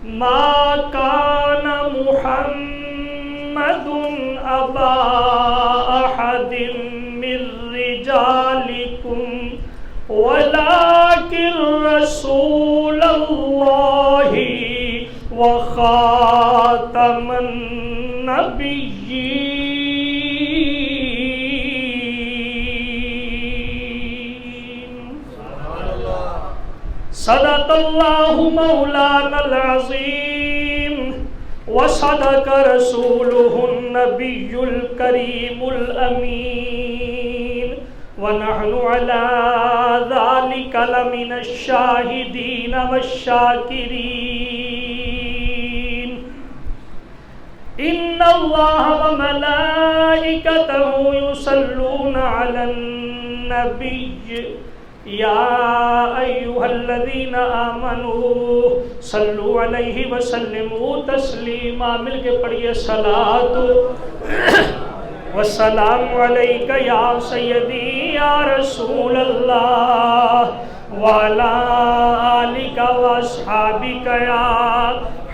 ما كان محمد أبا أحد من رجالكم ولكن رسول الله وخاتم النبيين. صدق الله مولانا العظيم وصدق رسوله النبي الكريم الأمين ونحن على ذلك لمن الشاهدين والشاكرين. إن الله وملائكته يصلون على النبي يا أيها الذين آمنوا صلوا عليه وسلموا تسليما. مل کے پڑھیے صلاۃ والسلام عليك يا سيدي يا رسول الله وعلى آلك وأصحابك يا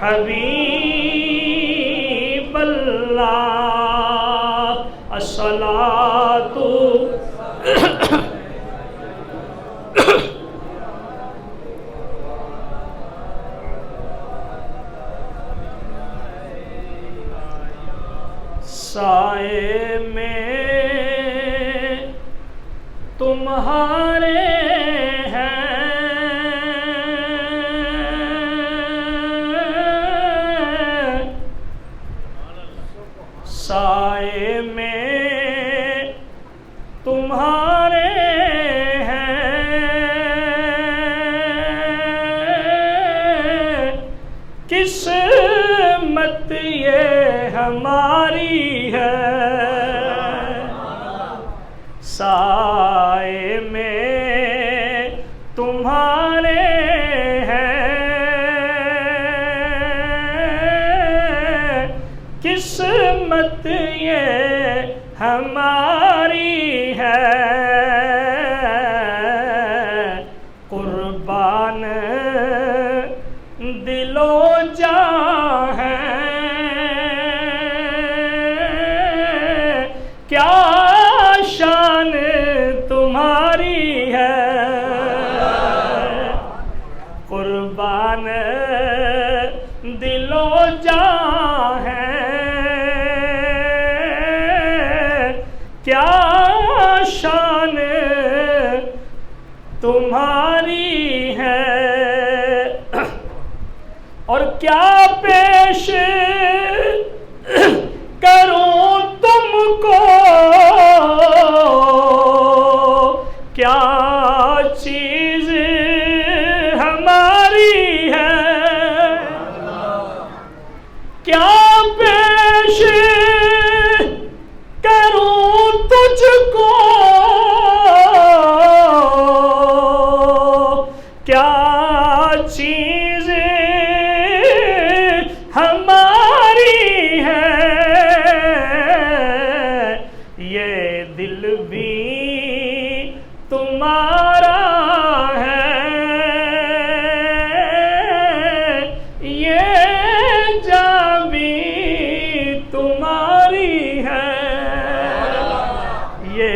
حبيب الله. الصلاة سائے میں تمہارے ہیں سائے میں تمہارے ہیں قسمت یہ ہماری سائے میں تمہارے ہیں قسمت یہ ہماری ہے. قربان دل و جاں ہے کیا شان تمہاری ہے. قربان دل و جاں ہے کیا شان تمہاری ہے. اور کیا پیش کروں تم کو کیا چیز ہماری ہے. کیا پیش کروں تجھ کو کیا چیز ہماری ہے. یہ دل بھی تمہارا ہے یہ جاں بھی تمہاری ہے. یہ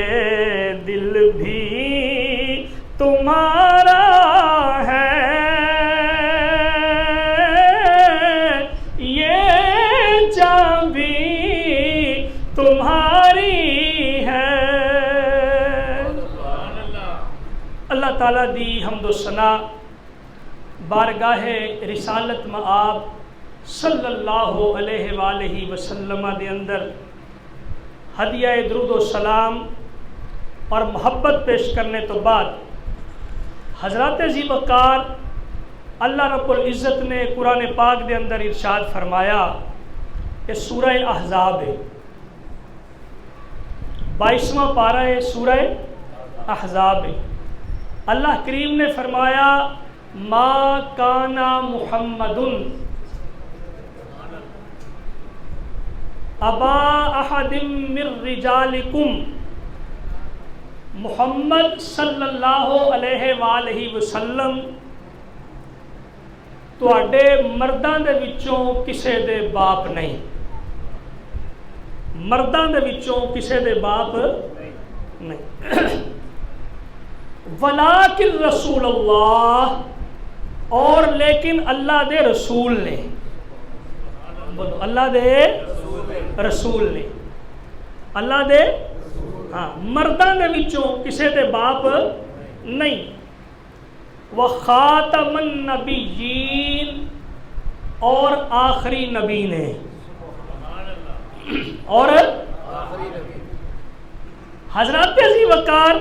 دل بھی تمہارا ہے یہ جاں بھی تمہاری ہے. اللہ تعالیٰ دی حمد و ثنا بارگاہ رسالت مآب صلی اللہ علیہ وآلہ وسلم دے اندر ہدیہ درود و سلام اور محبت پیش کرنے تو بعد حضرات ذی وقار اللہ رب العزت نے قرآن پاک دے اندر ارشاد فرمایا کہ سورہ احزاب ہے 22واں پارہ ہے سورہ احزاب ہے. اللہ کریم نے فرمایا ما کان محمد ابا احد من رجالکم. محمد صلی اللہ علیہ وآلہ وسلم تواڈے مرداں دے وچوں کسے دے باپ نہیں، مرداں دے وچوں کسے دے باپ نہیں۔ ولیکن رسول اللہ، اور لیکن اللہ دے رسول نے، بولو اللہ دے رسول نے، اللہ دے ہاں مرداں دے وچوں کسے دے باپ نہیں۔ وخاتم النبیین، اور آخری نبی نے، اور حضرات عزیز وقار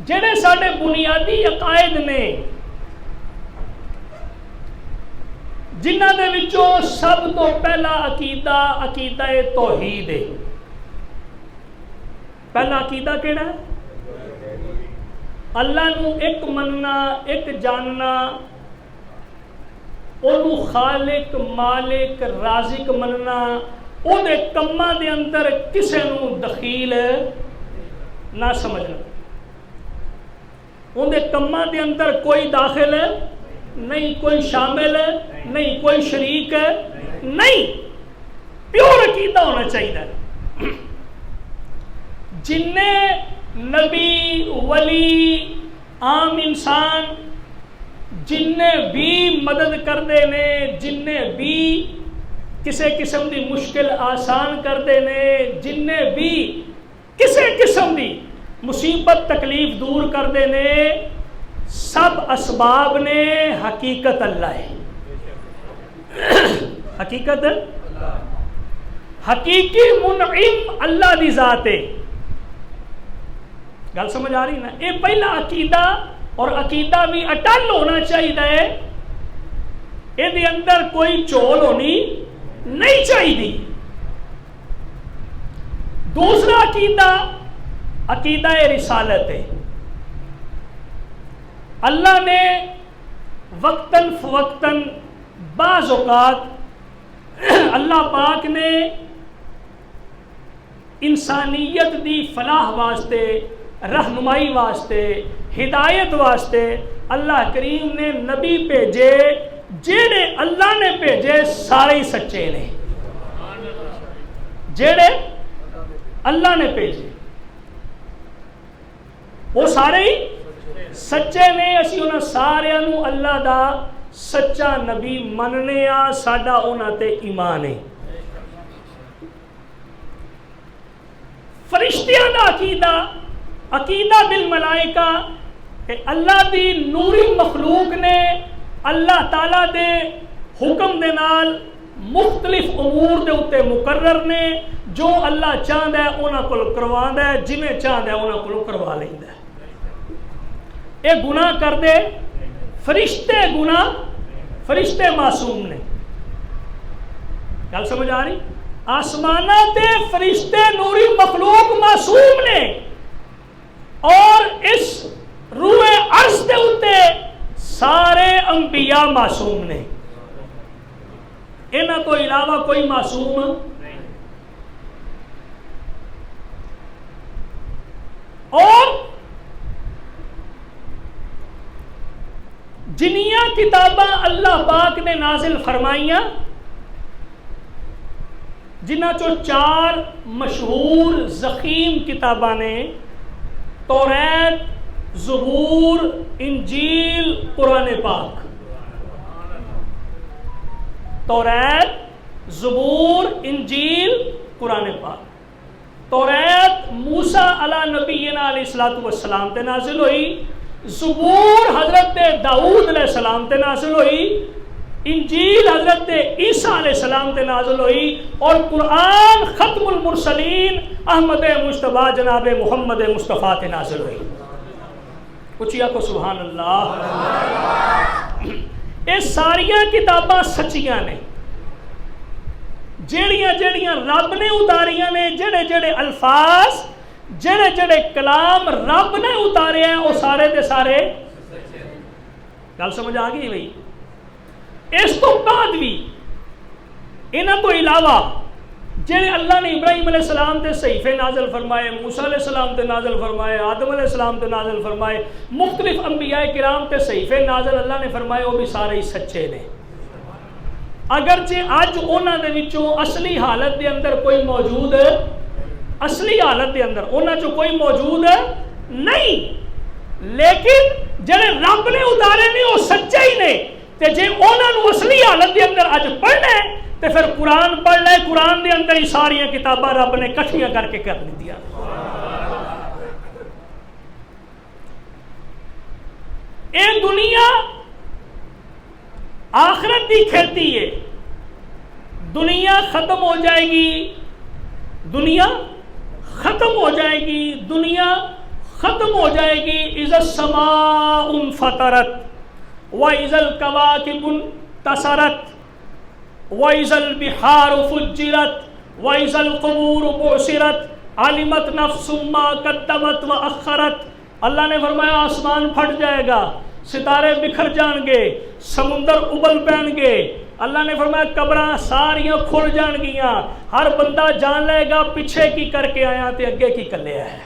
جڑے ساڈے بنیادی عقائد نے، جنہ دے وچوں سب تو پہلا عقیدہ عقیدہ توحید ہے۔ پہلا عقیدہ کیڑا ہے؟ اللہ نو ایک مننا، ایک جاننا، اونوں خالق مالک رازق مننا، او دے کماں دے اندر کسے نو دخیل نہ سمجھنا، اون دے کماں دے اندر کوئی داخل نہیں، کوئی شامل نہیں، کوئی شریک نہیں، پیور عقیدہ ہونا چاہیے۔ جننے نبی ولی عام انسان جننے بھی مدد کردے نے، جننے بھی کسے قسم دی مشکل آسان کردے نے، جننے بھی کسے قسم دی مصیبت تکلیف دور کردے نے، سب اسباب نے حقیقت اللہ ہے۔ حقیقت حقیقی منعم اللہ دی ذات ہے۔ گل سمجھ آ رہی نا؟ یہ پہلا عقیدہ، اور عقیدہ بھی اٹل ہونا چاہیے، یہ اندر کوئی چول ہونی نہیں چاہیے۔ دوسرا عقیدہ عقیدہ رسالت ہے۔ اللہ نے وقتاً فوقتاً بعض اوقات اللہ پاک نے انسانیت دی فلاح واسطے، رہنمائی واسطے، ہدایت واسطے اللہ کریم نے نبی بھیجے، جڑے اللہ نے بھیجے سارے ہی سچے نے، جڑے اللہ نے بھیجے وہ سارے ہی سچے نے۔ اسی انہاں سارے نو اللہ دا سچا نبی مننے آ، ساڈا انہاں تے ایمان ہے۔ فرشتیاں دا عقیدہ، عقیدہ بالملائکہ، کہ اللہ دی نوری مخلوق نے اللہ تعالیٰ دے حکم دے نال مختلف امور دے اتے مقرر نے، جو اللہ چاہتا ہے انہاں کو کرواندا ہے، جویں چاہتا ہے انہاں کو کروا لیندا ہے۔ اے گناہ کر دے فرشتے، گناہ فرشتے معصوم نے۔ گل سمجھ آ رہی؟ آسمانہ تے فرشتے نوری مخلوق معصوم نے، اور اس روح عرض دے اتے سارے انبیاء معصوم نے، انہاں تو علاوہ کوئی معصوم نہیں۔ اور جنیاں کتاباں اللہ پاک نے نازل فرمائیاں، جنہ چو 4 مشہور زخیم کتاباں نے، توریت، زبور، انجیل، قرآن پاک۔ توریت، زبور، انجیل، قرآن پاک۔ توریت موسیٰ علیہ نبینا علیہ السلام تے نازل ہوئی، زبور حضرت داؤد علیہ السلام تے نازل ہوئی، انجیل حضرت عیسیٰ علیہ السلام تے نازل ہوئی، اور قرآن ختم المرسلین احمد مجتبیٰ جناب محمد مصطفیٰ تے نازل ہوئی۔ اچھیا کو سبحان اللہ۔ یہ ساریاں کتاباں سچیاں نے، جیڑیاں جیڑیاں رب نے اتاریاں نے، جڑے جڑے الفاظ، جڑے جڑے کلام رب نے اتارے ہیں، وہ سارے دے سارے گل سمجھ آ گئی بھائی؟ اس تو بعد بھی انہاں تو علاوہ جڑے اللہ نے ابراہیم علیہ السلام تے صحیفے نازل فرمائے، موسیٰ علیہ السلام تے نازل فرمائے، آدم علیہ السلام تے نازل فرمائے، مختلف انبیاء کرام تے صحیفے نازل اللہ نے فرمائے، وہ بھی سارے ہی سچے نے۔ اگرچہ اج انہاں دے وچوں اصلی حالت دے اندر کوئی موجود، اصلی حالت دے اندر انہاں چوں کوئی موجود نہیں، لیکن جڑے رب نے اتارے نے وہ سچے ہی نے۔ تے جے انہاں نوں اصلی حالت دے اندر اج پڑھنا ہے تے پھر قرآن پڑھ لے، قرآن دے اندر ہی ساریاں کتاباں رب نے کٹھیاں کر کے کر دیا۔ اے دنیا آخرت دی کھیتی ہے، دنیا ختم ہو جائے گی، دنیا ختم ہو جائے گی، دنیا ختم ہو جائے گی۔ اذا السماء انفطرت واذا الكواكب انتثرت وَإِذَا الْبِحَارُ فُجِّرَتْ وَإِذَا الْقُبُورُ بُعْثِرَتْ عَلِمَتْ نَفْسٌ مَا قَدَّمَتْ وَأَخَّرَتْ۔ اللہ نے فرمایا آسمان پھٹ جائے گا، ستارے بکھر جان گے، سمندر ابل پین گے۔ اللہ نے فرمایا قبراں ساریاں کھل جان گیاں، ہر بندہ جان لے گا پیچھے کی کر کے آیا تے اگے کی کلے ہے۔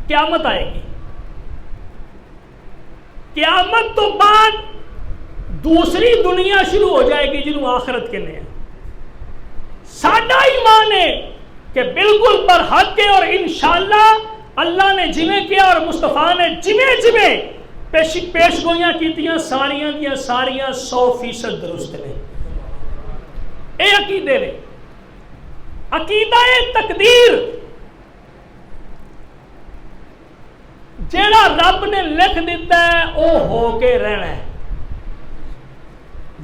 قیامت آئے گی، قیامت تو بعد دوسری دنیا شروع ہو جائے گی جنہوں آخرت کے لئے۔ ساڈا ایمان ہے کہ بالکل پر حق ہے، اور انشاءاللہ اللہ نے جویں کیا اور مصطفیٰ نے جویں پیش گوئیاں کیتیاں ساریاں کیا ساریاں 100% درست نے۔ اے عقیدے نے، عقیدہ تقدیر جیڑا رب نے لکھ دیتا ہے وہ ہو کے رہنا ہے،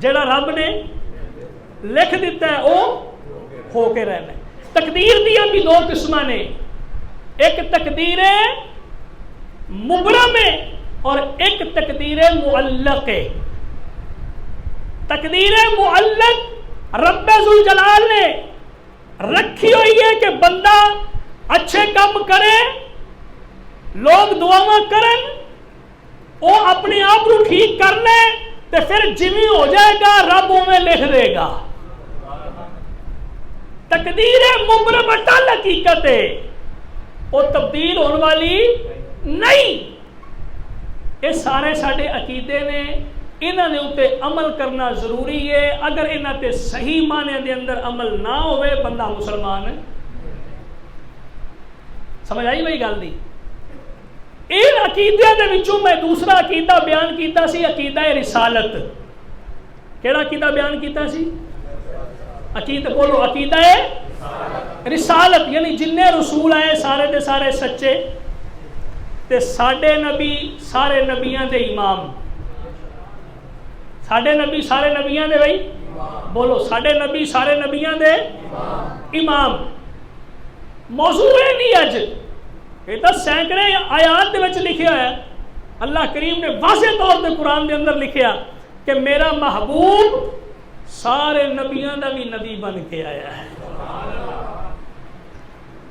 جیڑا رب نے لکھ دیتا ہے وہ ہو کے رہنا ہے۔ تقدیر دیا بھی دو قسمہ نے، ایک تقدیر مبرم ہے اور ایک تقدیر معلق ہے۔ تقدیر معلق رب ذوالجلال نے رکھی ہوئی ہے کہ بندہ اچھے کام کرے، لوگ دعاواں کرن، وہ اپنے آپ کو ٹھیک کر لے تے پھر جمی ہو جائے گا، رب میں لکھ دے گا۔ تقدیر مبرم اٹل حقیقت ہے، وہ تبدیل ہونے والی نہیں۔ یہ سارے ساڈے عقیدے نے، انہاں نے اتے عمل کرنا ضروری ہے۔ اگر انہاں تے صحیح معنی دے اندر عمل نہ ہوئے بندہ مسلمان ہے۔ سمجھ آئی بھائی گل دی؟ ان عقیدے دے وچوں میں دوسرا عقیدہ بیان کیتا سی، عقیدہ رسالت۔ کیڑا عقیدہ بیان کیتا سی؟ عقیدہ بولو، عقیدہ رسالت، یعنی جننے رسول آئے سارے دے سارے سچے، تے ساڈے نبی سارے نبیاں دے امام۔ ساڈے نبی سارے نبیاں دے بھائی بولو، ساڈے نبی سارے نبیاں دے امام۔ موضوع ہے نہیں اج، یہ تو سینکڑے آیات دے وچ لکھیا ہے۔ اللہ کریم نے واضح طور پہ قرآن دے اندر لکھیا کہ میرا محبوب سارے نبیاں دا بھی نبی بن کے آیا ہے۔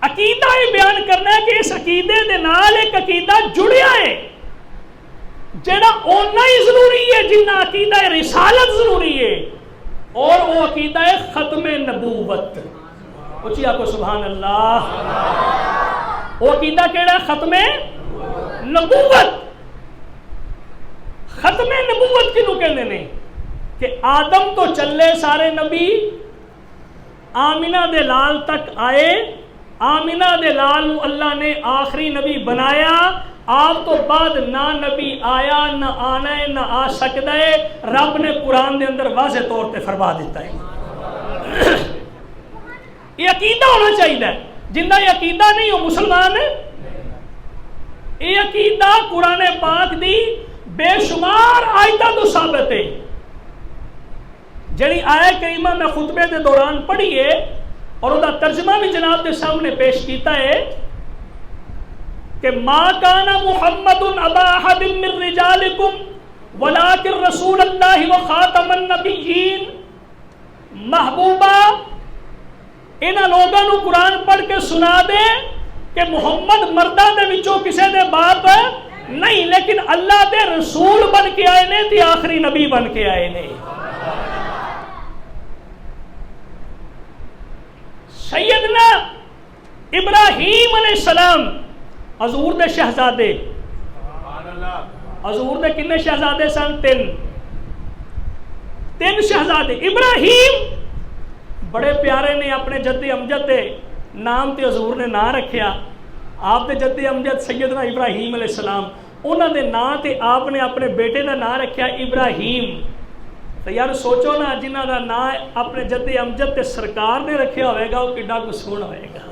عقیدہ یہ بیان کرنا ہے کہ اس عقیدے دے نال ایک عقیدہ جڑیا ہے جڑا اونا ہی ضروری ہے جنہ عقیدہ رسالت ضروری ہے، اور وہ عقیدہ ہے ختم نبوت۔ اچھی آپ کو سبحان اللہ۔ وہ عقیدہ کیڑا ختم نبوت۔ ختم نبوت کنوں کہندے نے کہ آدم تو چلے سارے نبی، آمینہ دے لال تک آئے، آمینہ دے لال اللہ نے آخری نبی بنایا، آپ تو بعد نہ نبی آیا، نہ آنا ہے، نہ آ سکتا ہے۔ رب نے قرآن دے اندر واضح طور پہ فرما دیتا ہے۔ یہ عقیدہ ہونا چاہیے، جنہ یہ عقیدہ نہیں ہو مسلمان ہے۔ یہ عقیدہ قرآن پاک دی بے شمار آیتاں تو ثابت ہے۔ جڑی آیت کریمہ میں خطبے دے دوران پڑھی ہے اور وہ ترجمہ بھی جناب کے سامنے پیش کیتا ہے کہ ما کان محمد ابا احد من رجالکم ولکن رسول اللہ و خاتم النبیین۔ محبوبہ انہاں لوگاں نو قرآن پڑھ کے سنا دے کہ محمد مردہ دے وچوں کسے دے باپ نہیں، لیکن اللہ دے رسول بن کے آئے نے تے آخری نبی بن کے آئے نے۔ سیدنا ابراہیم علیہ السلام حضور دے شہزادے، حضور دے کنے شہزادے سن؟ تین شہزادے۔ ابراہیم بڑے پیارے نے، اپنے جد امجد دے نام تے حضور نے نام رکھیا۔ آپ دے جد امجد سیدنا ابراہیم علیہ السلام، انہاں دے نام تے آپ نے اپنے بیٹے دا نام رکھیا ابراہیم۔ تو یار سوچو نا، جنہاں دا نام اپنے جد امجد تے سرکار نے رکھیا ہوئے گا وہ کڈا کچھ سونا ہوئے گا۔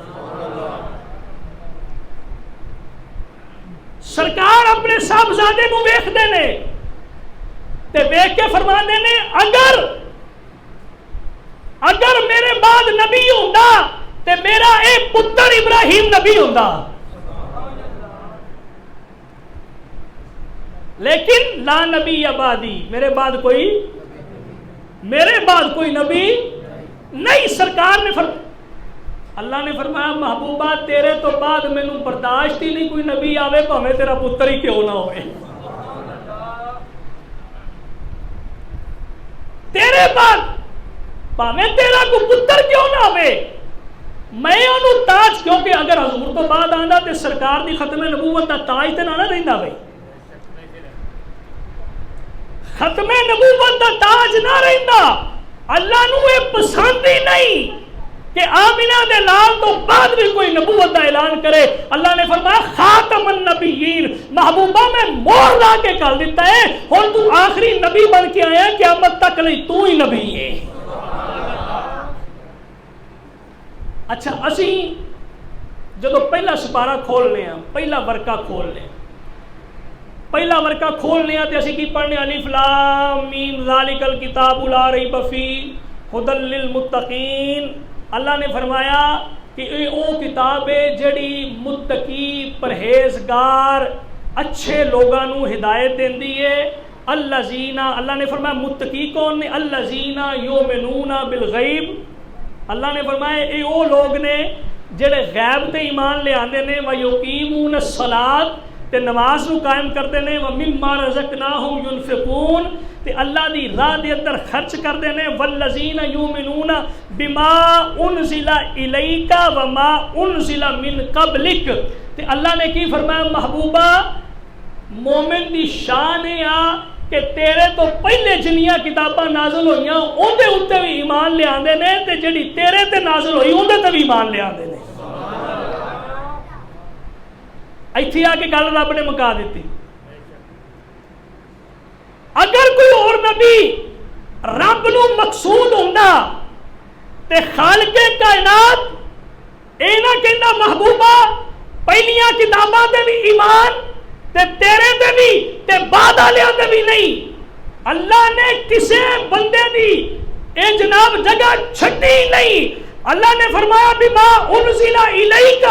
سرکار اپنے صاحبزادے کو ویکھدے نے تے ویکھ کے فرماندے نے اگر میرے بعد نبی ہوندا تے میرا اے پتر ابراہیم نبی ہوندا، لیکن لا نبی بعدی، میرے بعد کوئی نبی نہیں۔ سرکار نے اللہ نے فرمایا محبوبہ تیرے تو بعد مینوں برداشت ہی نہیں کوئی نبی آوے بھاویں تیرا پتر ہی کیوں نہ ہوئے، تیرے بعد بھاویں تیرا کوئی پتر کیوں نہ ہوئے میں انہوں تاج، کیونکہ اگر حضور تو بعد آندا تے سرکار دی ختم نبوت دا تاج تے نہ رہندا بھائی، ختم نبوت دا تاج نہ رہندا۔ اللہ نو یہ پسند ہی نہیں کہ آمینہ دے لال تو بعد بھی کوئی نبوت دا اعلان کرے۔ اللہ نے فرمایا خاتم النبیین، محبوبہ میں مہر لا کے کر دیتا ہے، اور تو آخری نبی بن کے آیا، قیامت تک نہیں تو ہی نبی ہے۔ اچھا اسی جدو پہلا سپارہ کھول لیا، پہلا ورقہ کھول لیا، تے اسی کی پڑھنے الف لام میم ذالک الکتاب لا ریب فیہ ھدی للمتقین۔ اللہ نے فرمایا کہ او کتاب ہے جڑی متقی پرہیزگار اچھے لوگاں نو ہدایت دیندی ہے۔ الذین، اللہ نے فرمایا متقی کون نے؟ الذین یؤمنون بالغیب، اللہ نے فرمایا اے او لوگ نے جڑے غیب تے ایمان لے آندے نے، ویقیمون الصلاۃ تے نماز نو قائم کرتے نے، ومما رزقناہم ینفقون تے اللہ دی راہ دے اندر خرچ کرتے نے، والذین یؤمنون بما انزل الیک وما انزل من قبلک تے اللہ نے کی فرمایا محبوبہ مومن دی شان ہے کہ تیرے تو پہلے جنیاں کتاباں نازل ہوئیاں اندے اتے بھی ایمان لے آندے نے، تے جڑی تیرے تے نازل ہوئی اندے تے بھی ایمان لے آندے نے۔ ایتھے آ کے گل رب نے مکا دیتی۔ اگر کوئی اور نبی رب نو مقصود ہوندا تے خالق کائنات اے نہ کہندا محبوبہ پہلیاں کتاباں تے بھی ایمان تے تیرے تے بھی تے بعد والیاں تے بھی نہیں۔ اللہ نے کسے بندے دی اے جناب جگہ چھڈی نہیں۔ اللہ نے فرمایا بما انزل الیک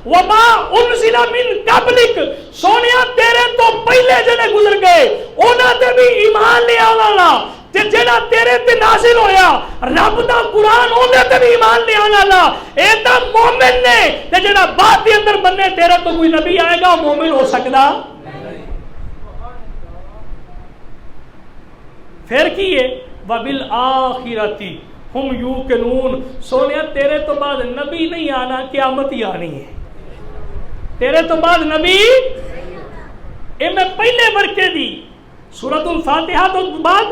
وما انزل من قبلک، سونیا تیرے تو پہلے جڑے گزر گئے انہاں تے بھی ایمان لے آنا، تے جڑا تیرے تے نازل ہویا رب دا قرآن اندے تے بھی ایمان لے آنا، اے تا مومن نے، تے جڑا بعد دے اندر بننے تیرے تو کوئی نبی آئے گا مومن ہو سکدا پھر کی ہے؟ وَبِالْآخِرَةِ ہم یوقنون، سونیا تیرے تو بعد نبی نہیں آنا، قیامت ہی آنی ہے۔ تیرے تو بعد نبی اے میں پہلے ورقے دی سورۃ الفاتحہ تو بعد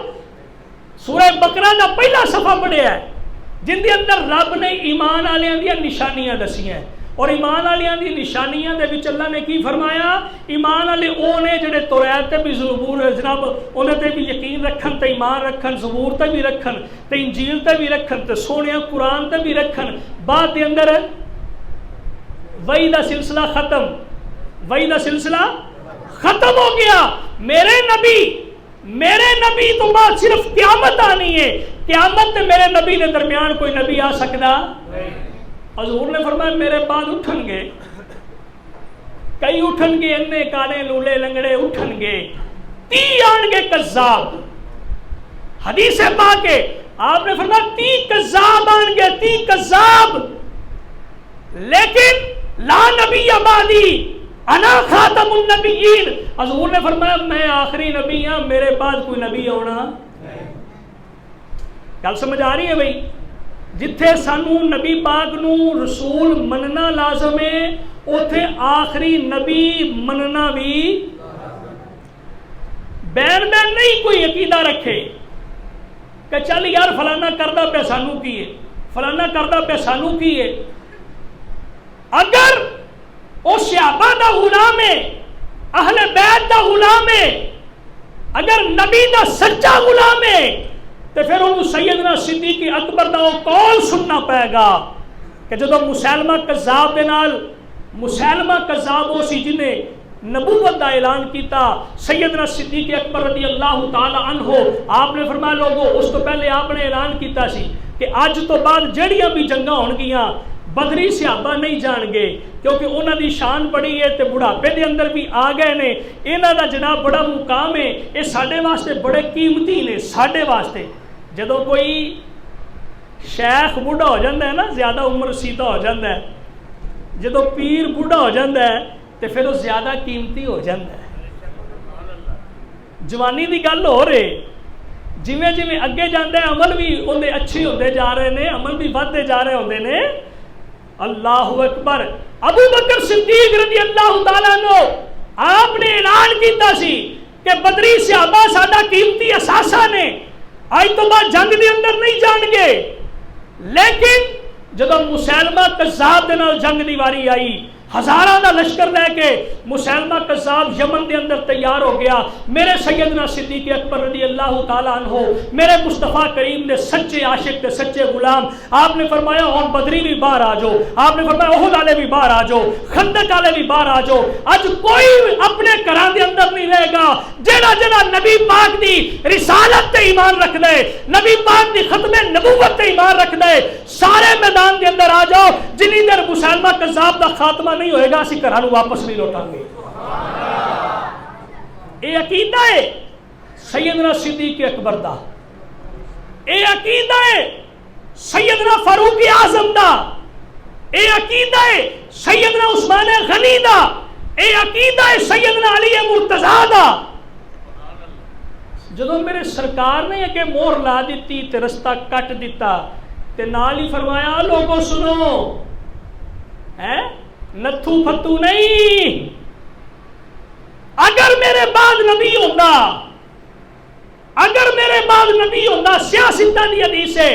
سورہ بقرہ دا پہلا صفحہ پڑھیا ہے، جن دے اندر رب نے ایمان والیاں دی نشانیاں دسیاں، اور ایمان والیاں دی نشانیاں دے وچ اللہ نے کی فرمایا؟ ایمان والے او نے جڑے توریت تے بھی زبور جناب انہاں تے بھی یقین رکھن تے ایمان رکھن، زبور تے بھی رکھن تے انجیل تے بھی رکھن تے سونیا قرآن تے بھی رکھن، بعد دے اندر وحی دا سلسلہ ختم، وحی دا سلسلہ ختم ہو گیا۔ میرے نبی تو بعد صرف قیامت آنی ہے، قیامت تے میرے نبی دے درمیان کوئی نبی آ سکدا؟ حضور نے فرمایا میرے بعد اٹھن گے، کئی اٹھن گے، انے کانے لولے لنگڑے اٹھن گے، 30 آن گے کذاب۔ حدیث پاک ہے آپ نے فرمایا 30 کذاب آن گے، 30 کذاب، لیکن لا نبی بعدی انا خاتم النبیین۔ حضور نے فرمایا میں آخری نبی ہاں، میرے بعد کوئی نبی ہونا۔ گل سمجھ آ رہی ہے بھائی؟ جتھے سانو نبی پاک نو رسول مننا لازم ہے اوتھے آخری نبی مننا بھی بین بین نہیں کوئی عقیدہ رکھے کہ چل یار فلانا کردہ پہ سانو کی ہے، فلانا کردہ پہ سانو کی ہے. اگر او صحابہ دا غلام ہے، اہل بیت دا غلام ہے، اگر نبی دا سچا غلام ہے تو پھر انہوں سیدنا صدیق اکبر دا قول سننا پائے گا کہ جدو مسیلمہ کذاب دے نال، مسیلمہ کذاب ہو سی جنہیں نبوت دا اعلان کیتا، سیدنا صدیق اکبر رضی اللہ تعالی عنہ آپ نے فرمایا لوگو اس تو پہلے آپ نے اعلان کیتا سی کہ آج تو بعد جڑیاں بھی جنگاں ہون گیاں بدری صحابہ نہیں جان گے کیونکہ انہاں دی شان بڑی ہے تے بڑھاپے دے اندر بھی آ گئے نے، انہاں دا جناب بڑا مقام ہے، یہ ساڈے واسطے بڑے قیمتی نے. ساڈے واسطے جدو کوئی شیخ بوڑھا ہو جاتا ہے نا، زیادہ عمر رسیدہ ہو جاتا ہے، جدو پیر بوڑھا ہو جاتا ہے تو پھر وہ زیادہ قیمتی ہو جاتا ہے. جوانی دی گل ہو رہے جویں جویں اگے جاندے عمل بھی اندے اچھے ہوندے جا رہے نے، عمل بھی ودھتے جا رہے ہوندے نے. اللہ اکبر. ابو بکر صدیق رضی اللہ تعالیٰ عنہ آپ نے اعلان کیتا سی کہ بدری صحابہ ساڈا قیمتی اثاثہ نے، آج تو بعد جنگ دے اندر نہیں جان گے. لیکن جدو مسیلمہ کذاب دے نال جنگ دی واری آئی، ہزاراں دا لشکر لے کے مسیلمہ کذاب یمن دے اندر تیار ہو گیا، میرے سیدنا صدیق اکبر رضی اللہ تعالیٰ عنہ میرے مصطفیٰ کریم نے سچے عاشق تے سچے غلام، آپ نے فرمایا ہن بدری بھی باہر آ جاؤ، آپ نے فرمایا احد والے بھی باہر آ جاؤ، خندق والے بھی باہر آ جاؤ. اج کوئی اپنے گھراں دے اندر نہیں رہے گا جڑا جڑا نبی پاک دی رسالت تے ایمان رکھ دے، نبی پاک دی ختم نبوت تے ایمان رکھ دے، سارے میدان دے اندر آ جاؤ. جنی دیر مسیلمہ کذاب دا خاتمہ نہیں ہوئے گا اسی گھراں نوں واپس نہیں لوٹاں گے. اے عقیدہ ہے سیدنا صدیق اکبر دا، اے عقیدہ ہے سیدنا فاروق اعظم دا، اے عقیدہ ہے سیدنا عثمان غنی دا، اے عقیدہ ہے سیدنا علی مرتضیٰ دا. جدو میرے سرکار نے کہ مہر لا دیتی تے رستہ کٹ دیتا تے نال ہی فرمایا لوگوں سنو، نتھو پھتو نہیں، اگر میرے بعد نبی ہوتا، اگر میرے بعد نبی ہوتا، سیاستہ دی حدیث ہے،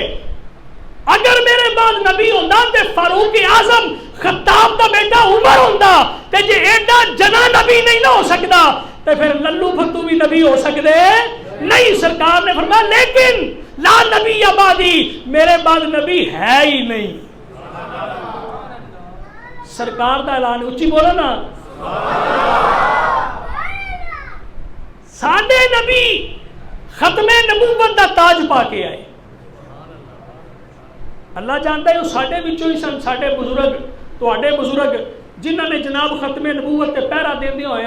اگر میرے بعد نبی ہوتا تے فاروق اعظم خطاب دا بیٹا عمر ہوتا تے جے ایڈا جنا نبی نہیں نہ ہو سکتا تے پھر للو پھتو بھی نبی ہو سکتے نہیں. سرکار نے فرمایا لیکن لا نبی آبادی، میرے بعد نبی ہے ہی نہیں. سرکار دا اعلان اچھی بولو نا، ساڈے نبی ختم نبوت دا تاج پا کے آئے. اللہ جانتا ہے وہ ساڈے وچوں ہی سن، ساڈے بزرگ تواڈے بزرگ جنہاں نے جناب ختم نبوت تے پہرا دیندے ہوئے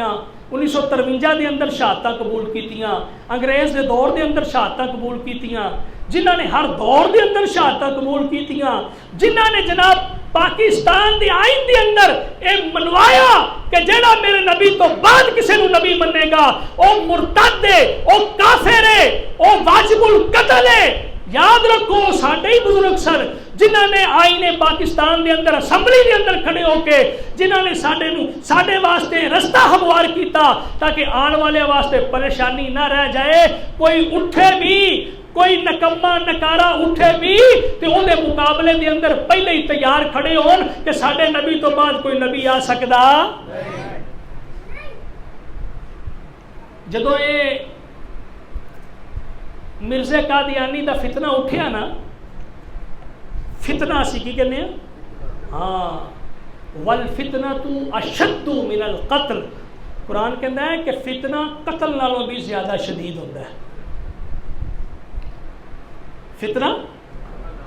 1953 دے اندر شہادتاں قبول کیتیاں، انگریز دے دور دے اندر شہادتاں قبول کیتیاں، جنہاں نے ہر دور دے اندر شہادتاں قبول کیتیاں، جنہاں نے جناب پاکستان دی آئین دے اندر اے منوایا کہ جڑا میرے نبی تو بعد کسے نو نبی مننے گا او مرتد ہے، او کافر ہے، او واجب القتل ہے. یاد رکھو ساڈے ہی بزرگ سن جنہاں نے آئین پاکستان دے اندر اسمبلی دے اندر کھڑے ہو کے جنہاں نے ساڈے واسطے رستہ ہموار کیتا تاکہ آن والے واسطے پریشانی نہ رہ جائے. کوئی اٹھے بھی، کوئی نکما نکارا اٹھے بھی تے اون دے مقابلے دے اندر پہلے ہی تیار کھڑے ہون کہ ساڈے نبی تو بعد کوئی نبی آ سکدا. جدو یہ مرزا قادیانی دا فتنہ اٹھیا نا، فتنہ اسی کی کہنے ہیں ہاں والفتنة اشد من القتل. قرآن کہتا ہے کہ فتنہ قتل نالوں بھی زیادہ شدید ہوتا ہے. فتنہ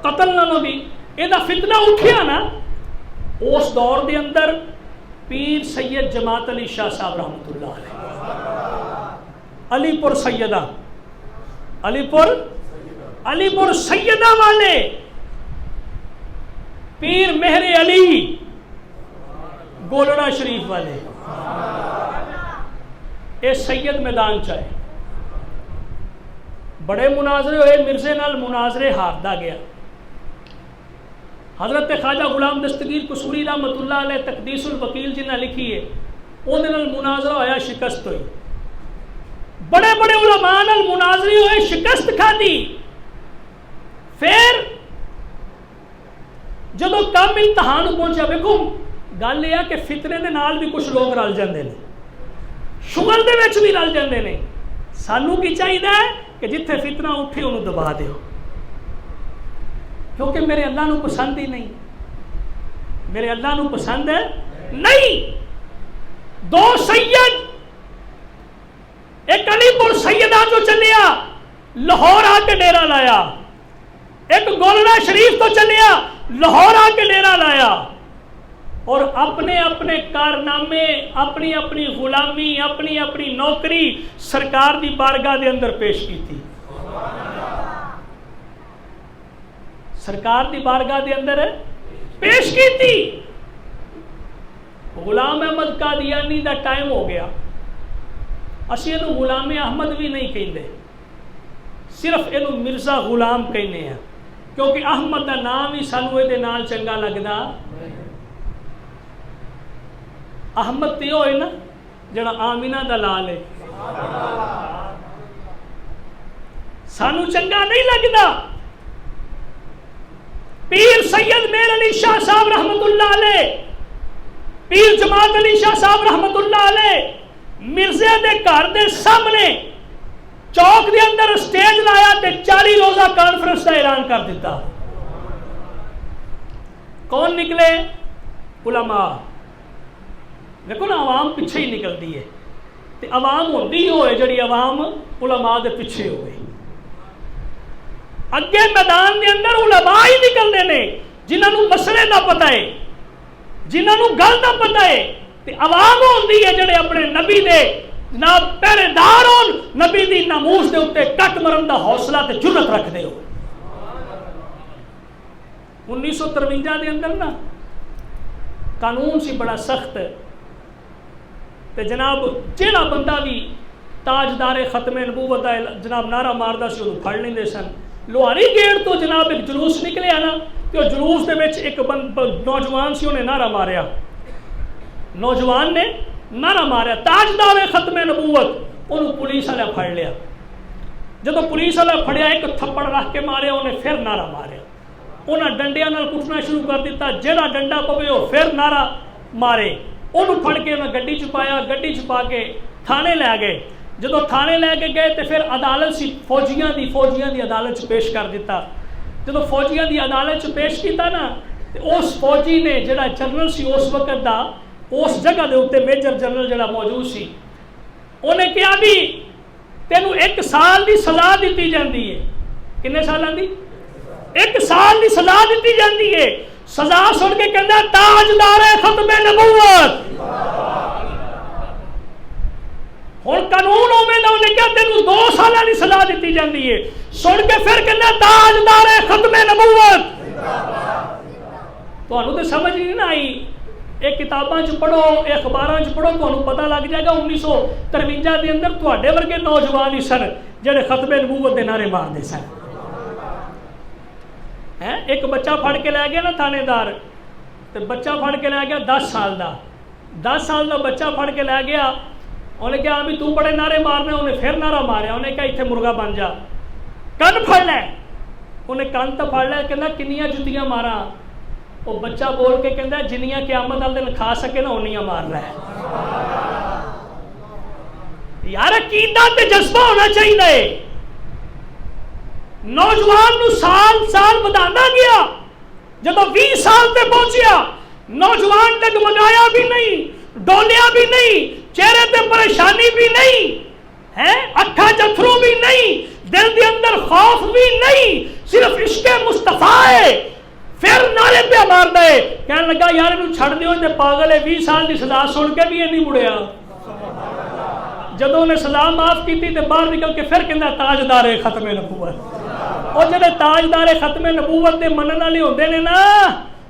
قتل نالوں بھی یہ فتنہ اٹھیا نا، اس دور دے اندر پیر سید جماعت علی شاہ صاحب رحمۃ اللہ علیہ، علی پور سیدہ، علی پور سیدہ والے پیر مہر علی گولڑا شریف والے، اے سید میدان چاہے بڑے مناظرے ہوئے، مرزے نال مناظرے ہاردا گیا. حضرت خواجہ غلام دستگیر قصوری رحمۃ اللہ علیہ تقدیس الوکیل جنہیں لکھی ہے وہ مناظرہ ہویا شکست ہوئی، بڑے بڑے علماء نال مناظری ہوئے شکست کھادی، پھر جدو کم امتحان پہنچا ویکھو گل یہ کہ فتنے دے نال بھی کچھ لوگ رل جاندے نے، شغل دے وچ بھی رل جاندے نے، سانو کی چاہیے کہ جتھے فتنہ اٹھے انہوں دبا دیو، کیونکہ میرے اللہ نو پسند ہی نہیں، میرے اللہ نو پسند ہے نہیں۔ دو سید، ایک علی پور سیدہ جو چلیا لاہور آ کے ڈیرا لایا، ایک گولڑا شریف تو چلیا لاہور آ کے ڈیرا لایا، اور اپنے اپنے کارنامے، اپنی اپنی غلامی، اپنی اپنی نوکری سرکار دی بارگاہ دے اندر پیش کی تھی، سرکار دی بارگاہ دے اندر پیش کی تھی۔ غلام احمد قادیانی دا ٹائم ہو گیا، اسی انہوں غلام احمد بھی نہیں کہندے، صرف انہوں مرزا غلام کہنے ہیں، کیونکہ احمد دا نام ہی سانو دے نال چنگا لگدا۔ احمد تے ہوئے نا جڑا آمینہ دا لال ہے، سانو چنگا نہیں لگدا۔ پیر سید میر علی شاہ صاحب رحمت اللہ علیہ، پیر جماعت علی شاہ صاحب رحمت اللہ علیہ مرزے دے گھر دے سامنے چوک دے اندر سٹیج لایا تے 40 روزہ کانفرنس کا اعلان کر دیتا۔ کون نکلے؟ علماء۔ دیکھو نا عوام پیچھے ہی نکلتی ہے، تے عوام ہوندی ہی ہوئے جڑی عوام علماء دے پیچھے ہوئے، اگے میدان دے اندر علماء ہی نکلتے ہیں جنہاں نوں مسئلے دا پتہ ہے، جنہاں نوں گل دا پتہ ہے، تے عوام ہوندی ہے جڑے اپنے نبی دے جناب پہرے دار ہون، نبی دی ناموس دے اوتے کٹ مرن دا حوصلہ تے جرت رکھ دے ہو۔ 1953 دے اندر نا قانون سی بڑا سخت، تے جناب جیڑا بندہ بھی تاجدار ختم نبوت دا جناب نعرہ ماردا سی انہوں پھڑ لیندے سن۔ لوہاری گیٹ تو جناب ایک جلوس نکلے نا، تو جلوس دے وچ ایک نوجوان سی انہیں نعرہ ماریا، نوجوان نے نعرہ ماریا تاجدار ختم نبوت، انہوں پولیس والے پھڑ لیا، جدو پولیس والے پھڑیا ایک تھپڑ رکھ کے ماریا، انہیں پھر نعرہ ماریا، انہیں ڈنڈیاں نال کٹنا شروع کر دیتا، جیڑا ڈنڈا پوے وہ پھر نعرہ مارے، انہوں پھڑ کے انہیں گڈی چپایا، گڈی چپا کے تھانے لے گئے، جدو تھانے لے کے گئے تو پھر عدالت سی فوجیاں دی عدالت پیش کر دیتا، جدو فوجیاں دی عدالت پیش کیتا نا، اس فوجی نے جڑا جنرل سی اس وقت دا اس جگہ دے اوتے میجر جنرل جڑا موجود سی، انہیں کہا بھی تینوں 1 سال دی سزا دیتی جاندی ہے۔ کنے سالاں دی؟ 1 سال دی سزا دیتی جاندی ہے۔ سزا سن کے کہندا تاجدار ختم نبوت، ہن قانون ہوے نا، انہیں کہا تینوں 2 سالاں دی سزا دیتی جاندی ہے، سن کے پھر کہندا تاجدار ختم نبوت۔ تانوں تے سمجھ نہیں آئی، ایک کتاباں چ پڑھو، اخباراں چ پڑھو، تانوں پتہ لگ جائے گا 1953 دے اندر تواڈے ورگے نوجوان ہی سن جڑے ختم نبوت دے نعرے مارتے سن۔ ایک بچہ پھڑ کے لے گیا نا تھانے دار، تے بچہ پھڑ کے لے گیا 10 سال دا، 10 سال دا بچہ پھڑ کے لے گیا، انہیں کہا بھی تو بڑے نعرے مارنے، انہیں پھر نعرہ ماریا، انہیں کہا اتنے مرغا بن جا، کن پھڑ لے، انہیں کن تو پھڑ لے، کہنا کنیاں جتیاں مارا، وہ بچہ بول کے کہنا جنیاں قیامت والے دن کھا سکے نا انیاں مار رہا ہے۔ یار عقیدہ تے جذبہ ہونا چاہیے، نوجوان نو سال سال بدانا گیا، جب 20 سال تے پہنچیا نوجوان تک مگایا بھی نہیں، ڈولیا بھی نہیں، چہرے تے پریشانی بھی نہیں ہے، اکھا جتھرو بھی نہیں، دل دے اندر خوف بھی نہیں، صرف عشق مصطفیٰ ہے، پھر نعرے پہ مار دے، کہنے لگا یار انہوں چھڑ دیو تے پاگل ہے، 20 سال دی سزا سن کے بھی یہ نہیں مڑیا۔ جدوں نے سزا معاف کی تھی تے باہر نکل کے پھر کہندا تاجدار ختم نبوت، اور جڑے تاجدار ختم نبوت دے منن والے ہوندے نے نا،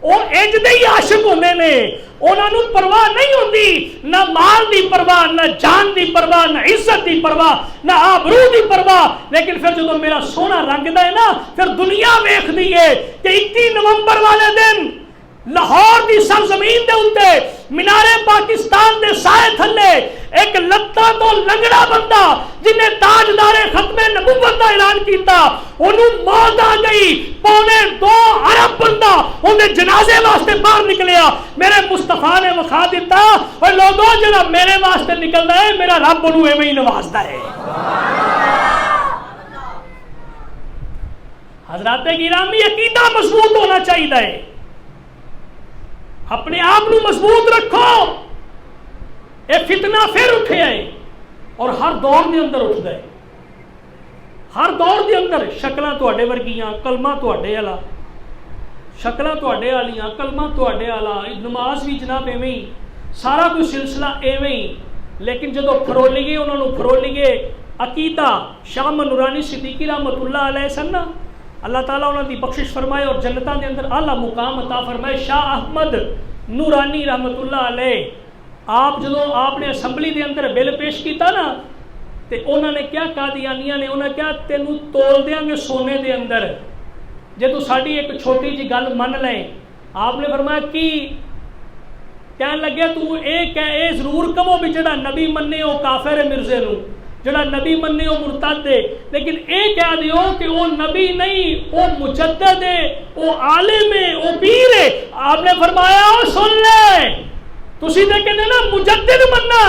وہ انج دے ہی عاشق ہوندے نے، انہاں نوں پرواہ نہیں ہوندی، نہ مال دی پرواہ، نہ جان دی پرواہ، نہ عزت دی پرواہ، نہ آبرو دی پرواہ، لیکن پھر جدوں میرا سونا رنگدا ہے نا، پھر دنیا ویکھدی ہے کہ 21 نومبر والے دن لاہور دی سرزمین دے اوتے مینارے پاکستان دے سائے تھلے ایک لتاں تو لنگڑا بندہ جنہیں تاجدار ختم نبوت کا اعلان کیتا، انہوں موت آ گئی، 2.25 ارب بندہ انہیں جنازے واسطے باہر نکلیا، میرے مصطفیٰ نے وکھا دیتا اور لوگوں جنہاں میرے واسطے نکلدا ہے میرا رب انہوں ایویں ہی نوازدا ہے۔ حضرات گرامی، عقیدہ مضبوط ہونا چاہیے، اپنے آپ نو مضبوط رکھو۔ یہ فتنہ پھر اٹھے آئے اور ہر دور دے اندر اٹھتا ہے، ہر دور دے اندر شکلاں تواڈے ورگیاں، کلمہ تواڈے والا، شکلاں تواڈے والیاں، کلمہ تواڈے والا، نماز بھی جناب ایویں ہی، سارا کوئی سلسلہ ایویں ہی، لیکن جدو پھرولیے انہوں نے پھرولیے عقیدہ شاہ نورانی صدیقی رحمت اللہ علیہ سن، اللہ تعالیٰ انہوں دی بخشش فرمائے اور جنتاں دے اندر اعلیٰ مقام عطا فرمائے۔ شاہ احمد نورانی رحمت اللہ علیہ، آپ جدو آپ نے اسمبلی دے اندر بل پیش کیتا نا، تے انہوں نے کیا قادیانیاں نے انہوں نے کیا تینوں تول دیاں گے سونے دے اندر جے تو ساڈی ایک چھوٹی جی گل من لیں۔ آپ نے فرمایا کی کہنے لگے تو اے ضرور کہو بھی جڑا نبی مننے او کافر ہے، مرزے نو جڑا نبی مننے او مرتد ہے، لیکن اے کہہ دیو کہ او نبی نہیں، او مجدد ہے، او عالم ہے، او پیر ہے۔ آپ نے فرمایا سن لے، تسی تے کہندے نا مجدد مننا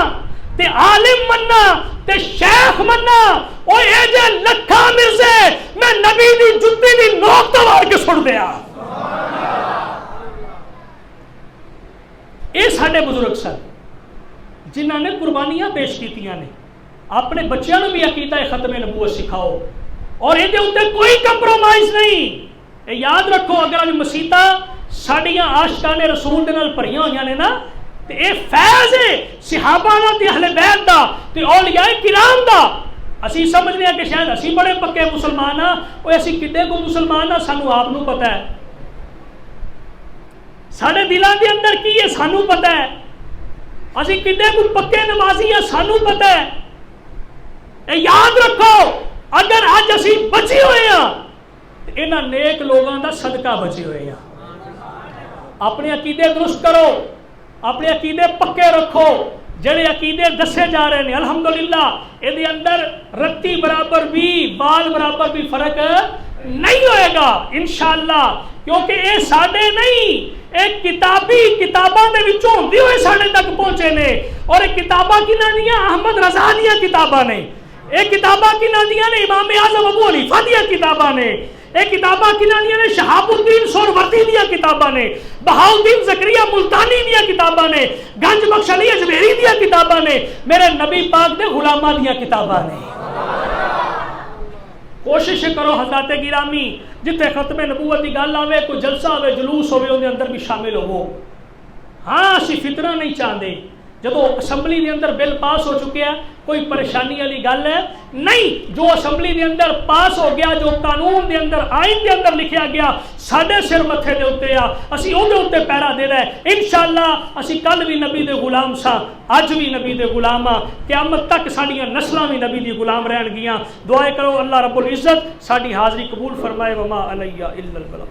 تے عالم مننا تے شیخ مننا، او اے جے لکھاں مرزے میں نبی دی جُتی دی نوک تو مار کے سن دیا۔ اے ساڈے بزرگ سن جنہاں نے قربانیاں پیش کیتیاں نے، اپنے بچیاں نوں بھی عقیدہ ختم نبوت سکھاؤ اور یہ اوتے کوئی کمپرومائز نہیں۔ اے یاد رکھو اگر اج مسیتاں ساڈیاں عاشقان رسول دے نال بھریاں ہوئیاں نے نا، تے اے فیض ہے صحابہ دا تے اہل بیت دا تے اولیاء کرام دا۔ اسی سمجھنے ہیں کہ شاید اسی بڑے پکے مسلمان ہاں، او اسی کڈے کو مسلمان ہاں سانوں آپ نوں پتہ ہے، ساڈے دلاں دے اندر کی ہے سانوں پتہ ہے، اسی کڈے کو پکے نمازی ہیں سانوں پتہ ہے۔ اے یاد رکھو اگر آج اسی بچے ہوئے ہیں انہاں نیک لوگاں دا صدقہ بچے ہوئے ہیں۔ اپنے عقیدے درست کرو، اپنے عقیدے پکے رکھو، جڑے عقیدے دسے جا رہے ہیں الحمدللہ یہ اندر رتی برابر بھی بال برابر بھی فرق نہیں ہوئے گا انشاءاللہ، کیونکہ اے ساڈے نہیں، ایک کتابی کتاباں دے وچوں ہوندی ہوئے ساڈے تک پہنچے نے، اور ایک کتاباں کنہاں دیاں احمد رضا دیاں کتاباں نے، ایک کتاباں کنہاں دیاں نے امام اعظم ابو حنیفہ دیاں کتاباں نے، ایک کتاباں کنہاں دیاں نے شہاب الدین سہروردی دیاں کتاباں نے، بہاؤالدین زکریا ملتانی دیاں کتاباں نے، گنج بخش علی اجمیری دیاں کتاباں نے، میرے نبی پاک دے غلاماں دیاں کتاباں نے۔ کوشش کرو حضرات گرامی جتنے ختم نبوت کی گل آوے، کوئی جلسہ ہوئے جلوس ہوئے ان اندر بھی شامل ہو۔ ہاں اسی فتنہ نہیں چاہتے، جدو اسمبلی دے اندر بل پاس ہو چکے ہیں کوئی پریشانی والی گل ہے نہیں، جو اسمبلی دے اندر پاس ہو گیا، جو قانون دے اندر آئین دے اندر لکھیا گیا ساڈے سر متھے دے اوتے آ، اسی اون دے اوتے پیرا دے رہے انشاءاللہ۔ اسی کل بھی نبی دے غلام سا، اج بھی نبی دے غلام ہاں، قیامت تک ساڈیاں نسلاں بھی نبی دی غلام رہن گیاں۔ دعائے کرو اللہ رب العزت ساڈی حاضری قبول فرمائے، وما علیہ الا البلاغ۔